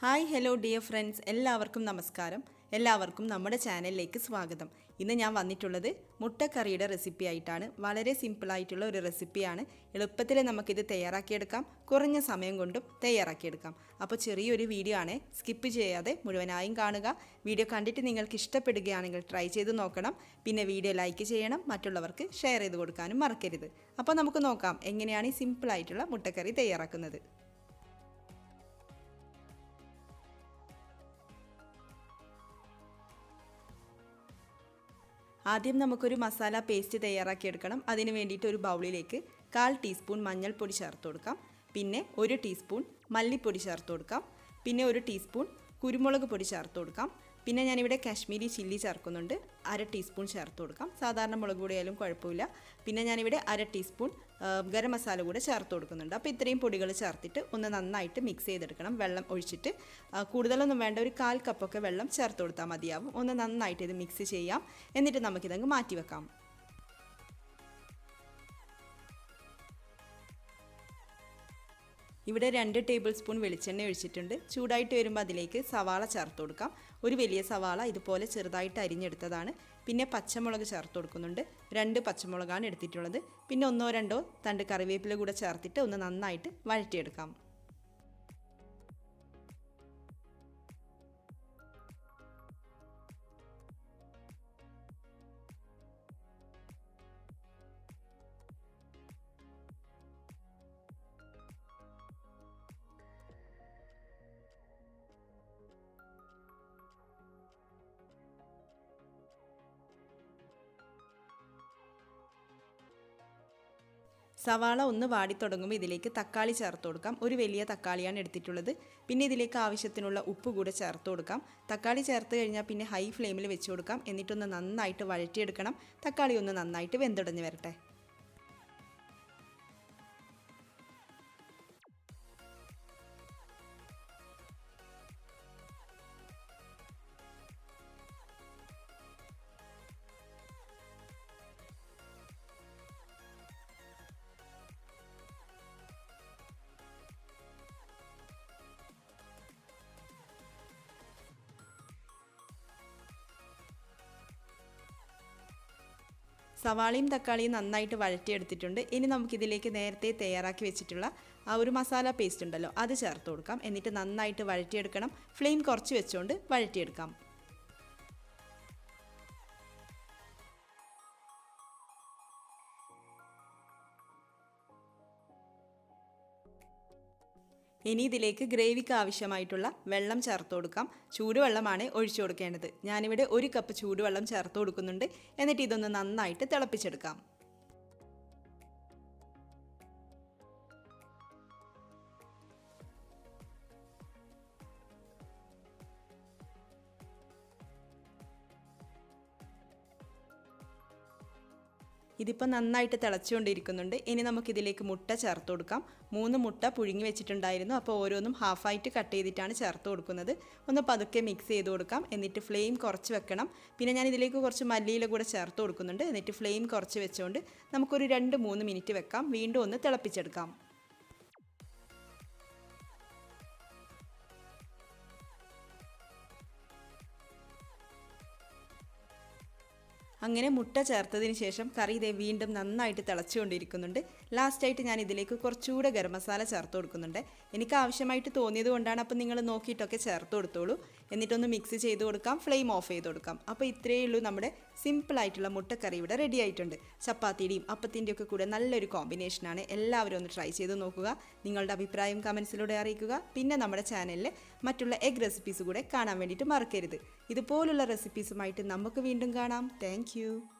Hi hello dear friends, എല്ലാവർക്കും നമസ്കാരം. എല്ലാവർക്കും നമ്മുടെ ചാനലിലേക്ക് സ്വാഗതം. ഇന്ന് ഞാൻ വന്നിട്ടുള്ളത് മുട്ടക്കറിയുടെ റെസിപ്പി ആയിട്ടാണ്. വളരെ സിമ്പിളായിട്ടുള്ള ഒരു റെസിപ്പിയാണ്. എളുപ്പത്തിൽ നമുക്കിത് തയ്യാറാക്കിയെടുക്കാം, കുറഞ്ഞ സമയം കൊണ്ടും തയ്യാറാക്കിയെടുക്കാം. അപ്പോൾ ചെറിയൊരു വീഡിയോ ആണ്, സ്കിപ്പ് ചെയ്യാതെ മുഴുവനായും കാണുക. വീഡിയോ കണ്ടിട്ട് നിങ്ങൾക്ക് ഇഷ്ടപ്പെടുകയാണെങ്കിൽ ട്രൈ ചെയ്ത് നോക്കണം. പിന്നെ വീഡിയോ ലൈക്ക് ചെയ്യണം, മറ്റുള്ളവർക്ക് ഷെയർ ചെയ്ത് കൊടുക്കാനും മറക്കരുത്. അപ്പോൾ നമുക്ക് നോക്കാം എങ്ങനെയാണ് ഈ സിമ്പിളായിട്ടുള്ള മുട്ടക്കറി തയ്യാറാക്കുന്നത്. ആദ്യം നമുക്കൊരു മസാല പേസ്റ്റ് തയ്യാറാക്കിയെടുക്കണം. അതിന് വേണ്ടിയിട്ട് ഒരു ബൗളിലേക്ക് 1/4 ടീസ്പൂൺ മഞ്ഞൾപ്പൊടി ചേർത്ത് കൊടുക്കാം. പിന്നെ 1 ടീസ്പൂൺ മല്ലിപ്പൊടി ചേർത്ത് കൊടുക്കാം. പിന്നെ 1 ടീസ്പൂൺ കുരുമുളക് പൊടി ചേർത്ത് കൊടുക്കാം. പിന്നെ ഞാനിവിടെ കാശ്മീരി ചില്ലി ചേർക്കുന്നുണ്ട്, 1/2 ടീസ്പൂൺ ചേർത്ത് കൊടുക്കാം. സാധാരണ മുളക് പൊടിയായാലും കുഴപ്പമില്ല. പിന്നെ ഞാനിവിടെ 1/2 ടീസ്പൂൺ ഗരം മസാല കൂടെ ചേർത്ത് കൊടുക്കുന്നുണ്ട്. അപ്പോൾ ഇത്രയും പൊടികൾ ചേർത്തിട്ട് ഒന്ന് നന്നായിട്ട് മിക്സ് ചെയ്തെടുക്കണം. വെള്ളം ഒഴിച്ചിട്ട് കൂടുതലൊന്നും വേണ്ട, ഒരു 1/4 കപ്പൊക്കെ വെള്ളം ചേർത്ത് കൊടുത്താൽ മതിയാവും. ഒന്ന് നന്നായിട്ട് ഇത് മിക്സ് ചെയ്യാം. എന്നിട്ട് നമുക്കിതങ്ങ് മാറ്റി വെക്കാം. ഇവിടെ 2 ടേബിൾ സ്പൂൺ വെളിച്ചെണ്ണ ഒഴിച്ചിട്ടുണ്ട്. ചൂടായിട്ട് വരുമ്പോൾ അതിലേക്ക് സവാള ചേർത്ത് കൊടുക്കാം. ഒരു വലിയ സവാള ഇതുപോലെ ചെറുതായിട്ട് അരിഞ്ഞെടുത്തതാണ്. പിന്നെ പച്ചമുളക് ചേർത്ത് കൊടുക്കുന്നുണ്ട്. 2 പച്ചമുളകാണ് എടുത്തിട്ടുള്ളത്. പിന്നെ 1-2 തണ്ട് കറിവേപ്പില കൂടെ ചേർത്തിട്ട് ഒന്ന് നന്നായിട്ട് വഴറ്റിയെടുക്കാം. സവാള ഒന്ന് വാടിത്തുടങ്ങുമ്പോൾ ഇതിലേക്ക് തക്കാളി ചേർത്ത് കൊടുക്കാം. ഒരു വലിയ തക്കാളിയാണ് എടുത്തിട്ടുള്ളത്. പിന്നെ ഇതിലേക്ക് ആവശ്യത്തിനുള്ള ഉപ്പ് കൂടെ ചേർത്ത് കൊടുക്കാം. തക്കാളി ചേർത്ത് കഴിഞ്ഞാൽ പിന്നെ ഹൈ ഫ്ലെയിമിൽ വെച്ച് കൊടുക്കാം. എന്നിട്ടൊന്ന് നന്നായിട്ട് വഴറ്റിയെടുക്കണം. തക്കാളി ഒന്ന് നന്നായിട്ട് വെന്തുടഞ്ഞ് വരട്ടെ. സവാളയും തക്കാളിയും നന്നായിട്ട് വഴറ്റിയെടുത്തിട്ടുണ്ട്. ഇനി നമുക്കിതിലേക്ക് നേരത്തെ തയ്യാറാക്കി വെച്ചിട്ടുള്ള ആ ഒരു മസാല പേസ്റ്റ് ഉണ്ടല്ലോ, അത് ചേർത്ത് കൊടുക്കാം. എന്നിട്ട് നന്നായിട്ട് വഴറ്റിയെടുക്കണം. ഫ്ലെയിം കുറച്ച് വെച്ചുകൊണ്ട് വഴറ്റിയെടുക്കാം. ഇനി ഇതിലേക്ക് ഗ്രേവിക്ക് ആവശ്യമായിട്ടുള്ള വെള്ളം ചേർത്ത് കൊടുക്കാം. ചൂടുവെള്ളമാണ് ഒഴിച്ചു കൊടുക്കേണ്ടത്. ഞാനിവിടെ 1 കപ്പ് ചൂടുവെള്ളം ചേർത്ത് കൊടുക്കുന്നുണ്ട്. എന്നിട്ട് ഇതൊന്ന് നന്നായിട്ട് തിളപ്പിച്ചെടുക്കാം. ഇതിപ്പോൾ നന്നായിട്ട് തിളച്ചുകൊണ്ടിരിക്കുന്നുണ്ട്. ഇനി നമുക്കിതിലേക്ക് മുട്ട ചേർത്ത് കൊടുക്കാം. 3 മുട്ട പുഴുങ്ങി വെച്ചിട്ടുണ്ടായിരുന്നു. അപ്പോൾ ഓരോന്നും ഹാഫായിട്ട് കട്ട് ചെയ്തിട്ടാണ് ചേർത്ത് കൊടുക്കുന്നത്. ഒന്ന് പതുക്കെ മിക്സ് ചെയ്ത് കൊടുക്കാം. എന്നിട്ട് ഫ്ലെയിം കുറച്ച് വെക്കണം. പിന്നെ ഞാൻ ഇതിലേക്ക് കുറച്ച് മല്ലിയില കൂടെ ചേർത്ത് കൊടുക്കുന്നുണ്ട്. എന്നിട്ട് ഫ്ലെയിം കുറച്ച് വെച്ചുകൊണ്ട് നമുക്കൊരു 2-3 മിനിറ്റ് വെക്കാം. വീണ്ടും ഒന്ന് തിളപ്പിച്ചെടുക്കാം. അങ്ങനെ മുട്ട ചേർത്തതിന് ശേഷം കറി ഇതേ വീണ്ടും നന്നായിട്ട് തിളച്ചുകൊണ്ടിരിക്കുന്നുണ്ട്. ലാസ്റ്റായിട്ട് ഞാൻ ഇതിലേക്ക് കുറച്ചുകൂടെ ഗരം മസാല ചേർത്ത് കൊടുക്കുന്നുണ്ട്. എനിക്ക് ആവശ്യമായിട്ട് തോന്നിയത് കൊണ്ടാണ്. അപ്പോൾ നിങ്ങൾ നോക്കിയിട്ടൊക്കെ ചേർത്ത് കൊടുത്തോളൂ. എന്നിട്ടൊന്ന് മിക്സ് ചെയ്ത് കൊടുക്കാം. ഫ്ലെയിം ഓഫ് ചെയ്ത് കൊടുക്കാം. അപ്പോൾ ഇത്രയേ ഉള്ളൂ, നമ്മുടെ സിമ്പിളായിട്ടുള്ള മുട്ടക്കറി ഇവിടെ റെഡി ആയിട്ടുണ്ട്. ചപ്പാത്തിയുടെയും അപ്പത്തിൻ്റെയും ഒക്കെ കൂടെ നല്ലൊരു കോമ്പിനേഷനാണ്. എല്ലാവരും ഒന്ന് ട്രൈ ചെയ്ത് നോക്കുക. നിങ്ങളുടെ അഭിപ്രായം കമൻസിലൂടെ അറിയിക്കുക. പിന്നെ നമ്മുടെ ചാനലിൽ മറ്റുള്ള എഗ് റെസിപ്പീസ് കൂടെ കാണാൻ വേണ്ടിയിട്ട് മറക്കരുത്. ഇതുപോലുള്ള റെസിപ്പീസുമായിട്ട് നമുക്ക് വീണ്ടും കാണാം. Thank you.